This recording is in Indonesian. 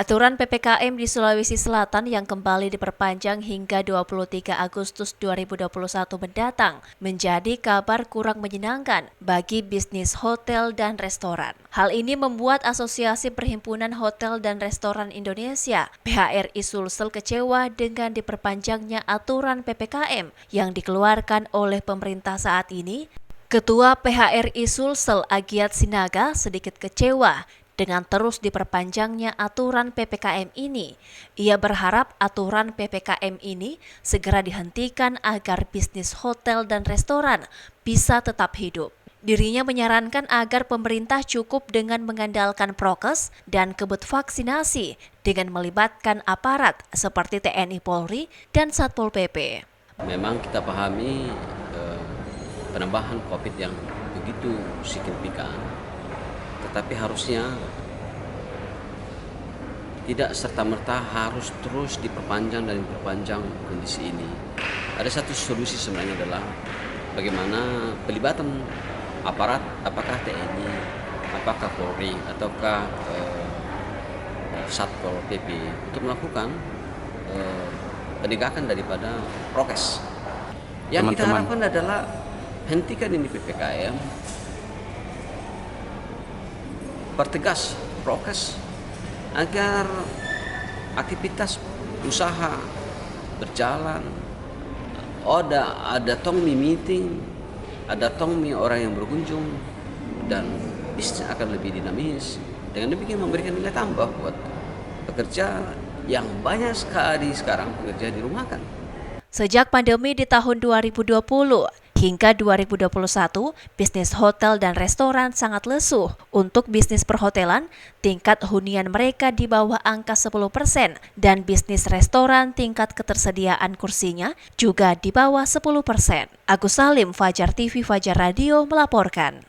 Aturan PPKM di Sulawesi Selatan yang kembali diperpanjang hingga 23 Agustus 2021 mendatang menjadi kabar kurang menyenangkan bagi bisnis hotel dan restoran. Hal ini membuat Asosiasi Perhimpunan Hotel dan Restoran Indonesia (PHRI) Sulsel kecewa dengan diperpanjangnya aturan PPKM yang dikeluarkan oleh pemerintah saat ini. Ketua PHRI Sulsel Agiat Sinaga sedikit kecewa dengan terus diperpanjangnya aturan PPKM ini. Ia berharap aturan PPKM ini segera dihentikan agar bisnis hotel dan restoran bisa tetap hidup. Dirinya menyarankan agar pemerintah cukup dengan mengandalkan prokes dan kebut vaksinasi dengan melibatkan aparat seperti TNI Polri dan Satpol PP. Memang kita pahami penambahan COVID yang begitu signifikan, tetapi harusnya tidak serta-merta harus terus diperpanjang dan diperpanjang kondisi ini. Ada satu solusi sebenarnya adalah bagaimana pelibatan aparat, apakah TNI, apakah Polri, ataukah Satpol PP untuk melakukan penegakan daripada prokes. Yang kita harapkan adalah hentikan ini PPKM, pertegas prokes agar aktivitas usaha berjalan. Ada tongmi meeting, ada tongmi orang yang berkunjung, dan bisnis akan lebih dinamis. Dengan demikian memberikan nilai tambah buat pekerja yang banyak sekali sekarang pekerja dirumahkan. Sejak pandemi di tahun 2020 hingga 2021, bisnis hotel dan restoran sangat lesu. Untuk bisnis perhotelan, tingkat hunian mereka di bawah angka 10% dan bisnis restoran tingkat ketersediaan kursinya juga di bawah 10%. Agus Salim, Fajar TV, Fajar Radio melaporkan.